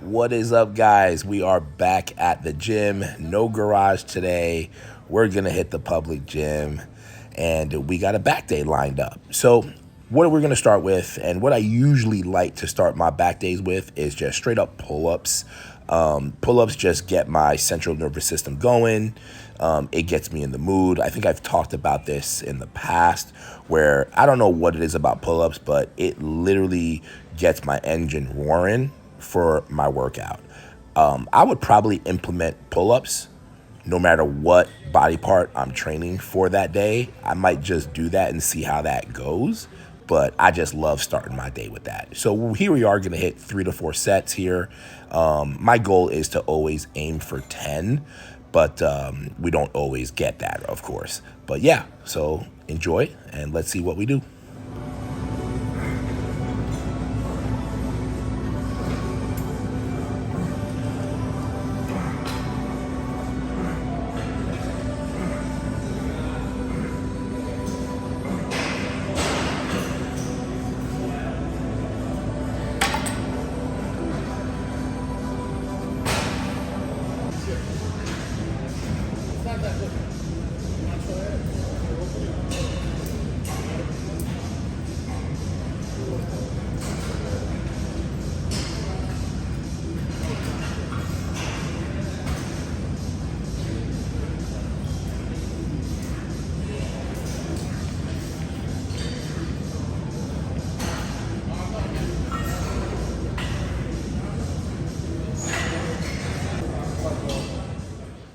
What is up, guys? We are back at the gym. No garage today. We're going to hit the public gym, and we got a back day lined up. So what we're going to start with, and what I usually like to start my back days with, is just straight up pull-ups. Pull-ups just get my central nervous system going. It gets me in the mood. I think I've talked about this in the past, where I don't know what it is about pull-ups, but it literally gets my engine roaring for my workout. I would probably implement pull-ups no matter what body part I'm training for that day. I might just do that and see how that goes, but I just love starting my day with that. So here we are, gonna hit 3 to 4 sets here. My goal is to always aim for 10, but we don't always get that, of course. But yeah, so enjoy and let's see what we do.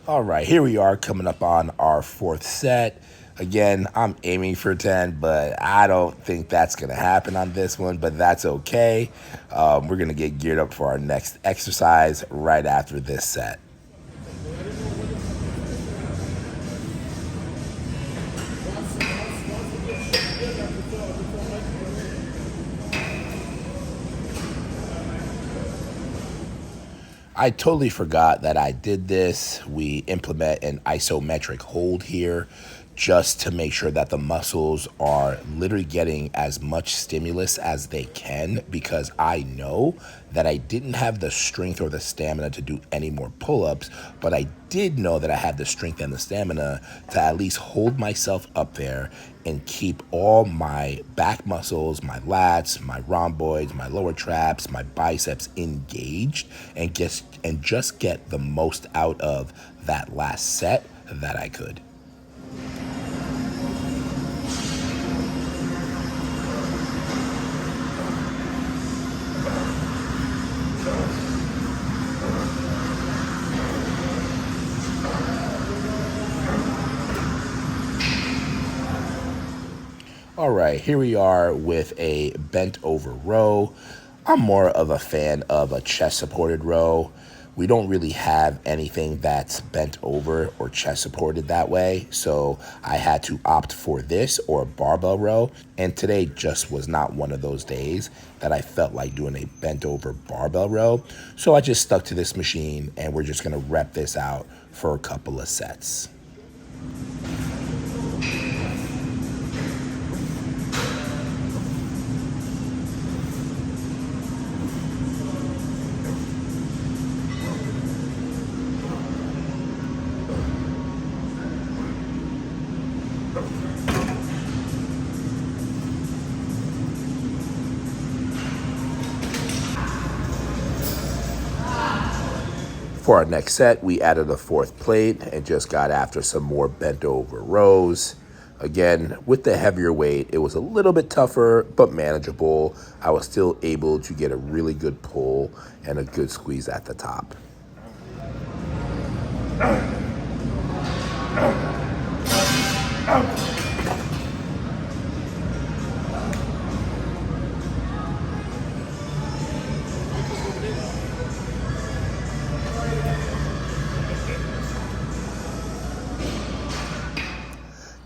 All right, here we are coming up on our 4th set. Again, I'm aiming for 10, but I don't think that's going to happen on this one, but that's okay. We're going to get geared up for our next exercise right after this set. I totally forgot that I did this. We implement an isometric hold here just to make sure that the muscles are literally getting as much stimulus as they can, because I know that I didn't have the strength or the stamina to do any more pull-ups, but I did know that I had the strength and the stamina to at least hold myself up there and keep all my back muscles, my lats, my rhomboids, my lower traps, my biceps engaged, and just get the most out of that last set that I could. All right, here we are with a bent over row. I'm more of a fan of a chest supported row. We don't really have anything that's bent over or chest supported that way, so I had to opt for this or a barbell row, and today just was not one of those days that I felt like doing a bent over barbell row. So I just stuck to this machine, and we're just gonna rep this out for a couple of sets. For our next set, we added a 4th plate and just got after some more bent over rows. Again, with the heavier weight, it was a little bit tougher, but manageable. I was still able to get a really good pull and a good squeeze at the top.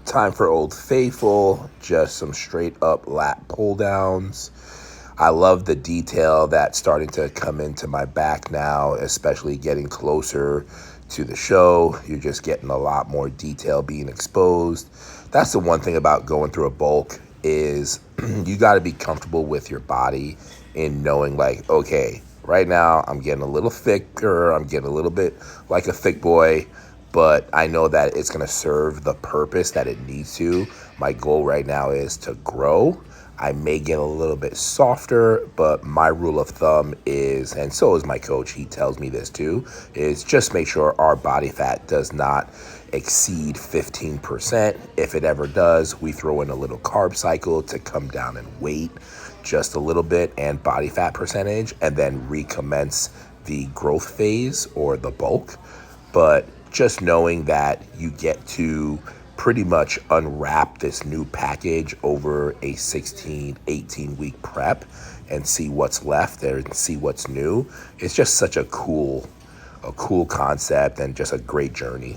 Time for Old Faithful, just some straight up lat pull downs. I love the detail that's starting to come into my back now, especially getting closer to the show. You're just getting a lot more detail being exposed. That's the one thing about going through a bulk is you got to be comfortable with your body in knowing like, okay, Right now, I'm getting a little thicker. I'm getting a little bit like a thick boy, but I know that it's going to serve the purpose that it needs to. My goal right now is to grow. I may get a little bit softer, but my rule of thumb is, and so is my coach, he tells me this too, is just make sure our body fat does not exceed 15%. If it ever does, we throw in a little carb cycle to come down in weight just a little bit and body fat percentage, and then recommence the growth phase or the bulk. But just knowing that you get to pretty much unwrap this new package over a 16, 18 week prep and see what's left there and see what's new. It's just such a cool concept and just a great journey.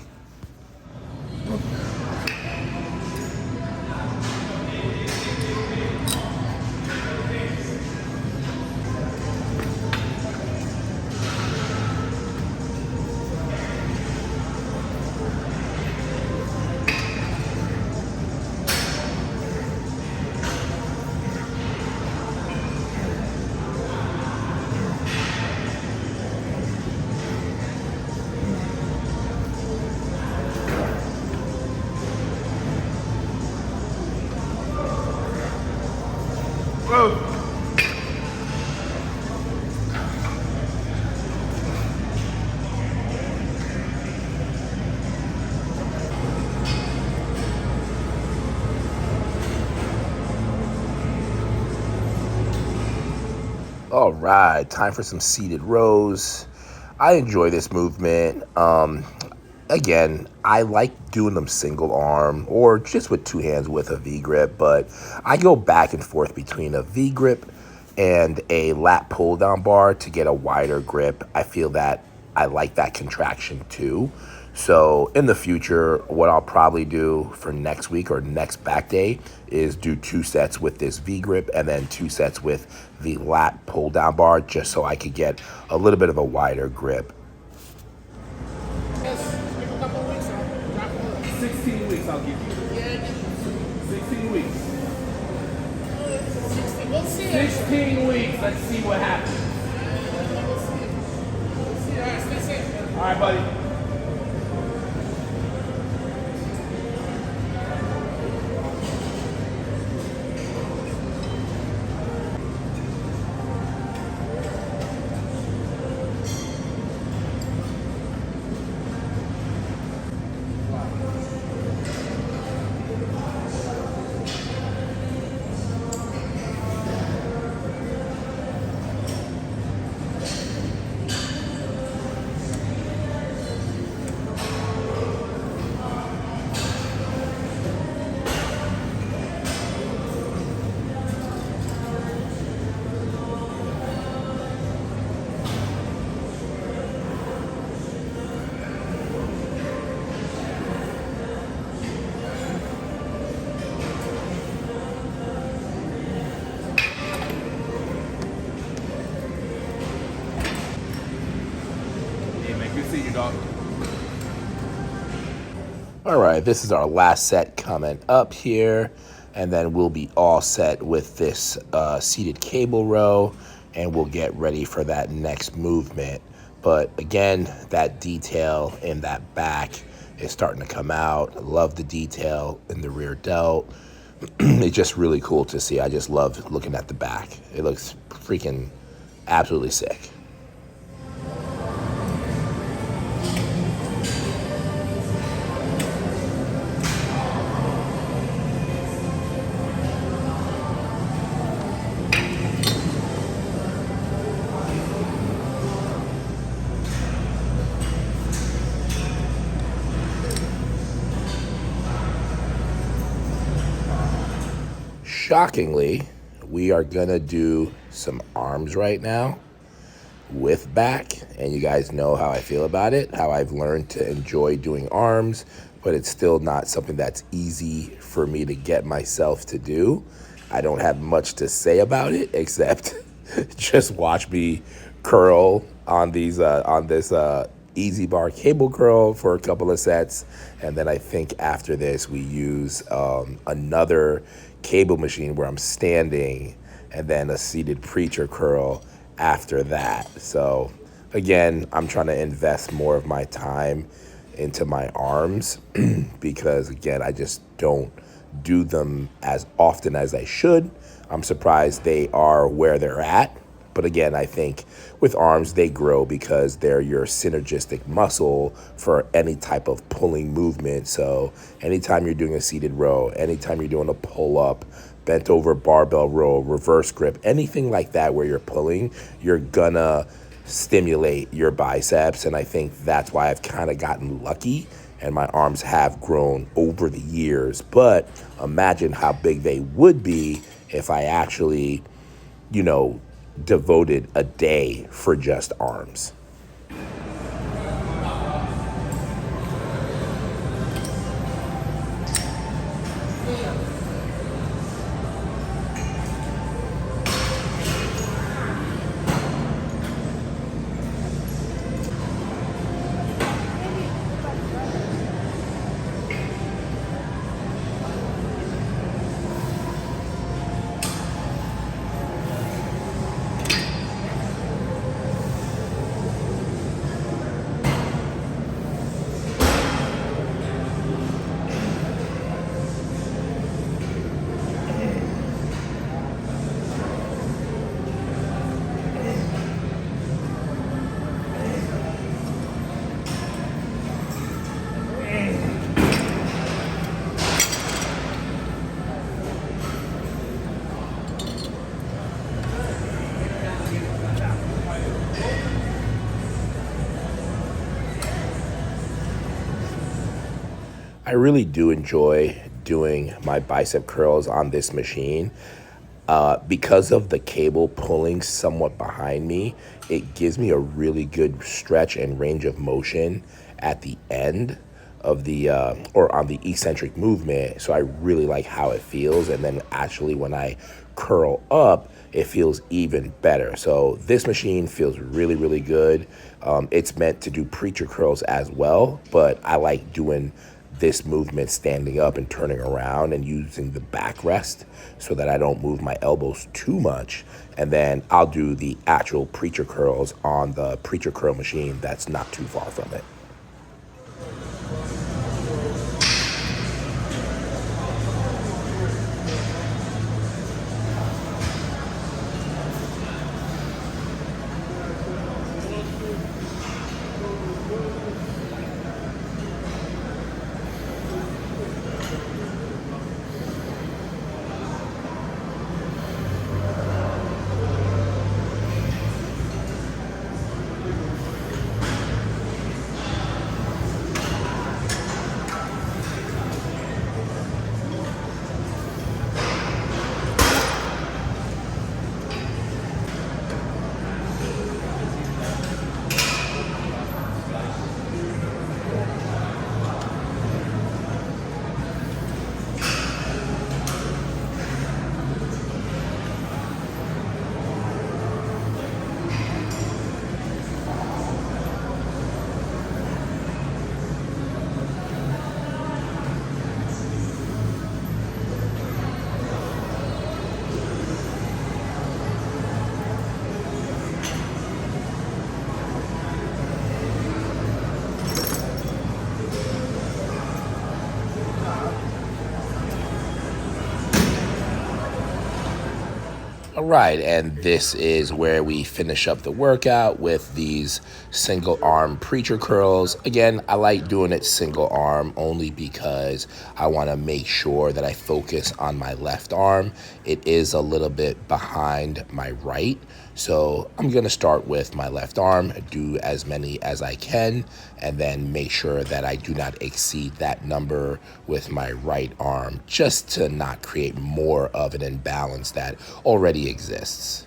All right, time for some seated rows. I enjoy this movement. Again, I like doing them single arm or just with two hands with a V grip, but I go back and forth between a V grip and a lat pull down bar to get a wider grip. I feel that I like that contraction too. So in the future, what I'll probably do for next week or next back day is do 2 sets with this V grip and then 2 sets with the lat pull down bar, just so I could get a little bit of a wider grip. 16 weeks I'll give you. 16 weeks. 16 weeks. Let's see what happens. All right, buddy. See you, dog. All right, this is our last set coming up here, and then we'll be all set with this seated cable row, and we'll get ready for that next movement. But again, that detail in that back is starting to come out. I love the detail in the rear delt. It's just really cool to see. I just love looking at the back. It looks freaking absolutely sick. Shockingly, we are gonna do some arms right now with back, and you guys know how I feel about it, how I've learned to enjoy doing arms, but it's still not something that's easy for me to get myself to do. I don't have much to say about it except just watch me curl on these on this easy bar cable curl for a couple of sets, and then I think after this we use another cable machine where I'm standing, and then a seated preacher curl, after that. So again, I'm trying to invest more of my time into my arms because again, I just don't do them as often as I should. I'm surprised they are where they're at. But again, I think with arms, they grow because they're your synergistic muscle for any type of pulling movement. So anytime you're doing a seated row, anytime you're doing a pull up, bent over barbell row, reverse grip, anything like that where you're pulling, you're gonna stimulate your biceps. And I think that's why I've kind of gotten lucky and my arms have grown over the years. But imagine how big they would be if I actually, you know, devoted a day for just arms. I really do enjoy doing my bicep curls on this machine. Because of the cable pulling somewhat behind me, it gives me a really good stretch and range of motion at the end of the or on the eccentric movement. So I really like how it feels. And then actually when I curl up, it feels even better. So this machine feels really, really good. It's meant to do preacher curls as well, but I like doing this movement standing up and turning around and using the backrest so that I don't move my elbows too much. And then I'll do the actual preacher curls on the preacher curl machine that's not too far from it. All right, and this is where we finish up the workout with these single arm preacher curls. Again, I like doing it single arm only because I want to make sure that I focus on my left arm. It is a little bit behind my right, so I'm going to start with my left arm, do as many as I can, and then make sure that I do not exceed that number with my right arm, just to not create more of an imbalance that already exists.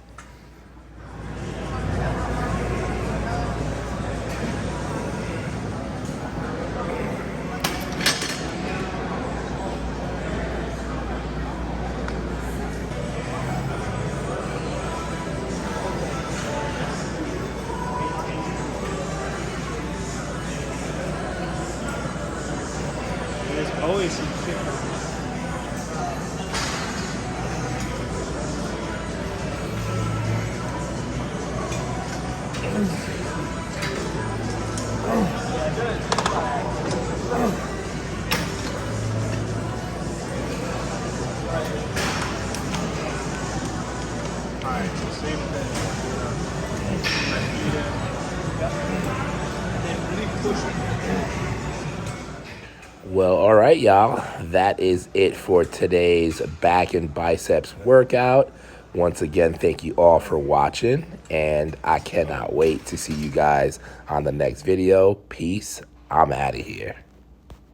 There's always some shit. Alright, so same thing. And then really push it. Well, all right, y'all. That is it for today's back and biceps workout. Once again, thank you all for watching, and I cannot wait to see you guys on the next video. Peace. I'm out of here.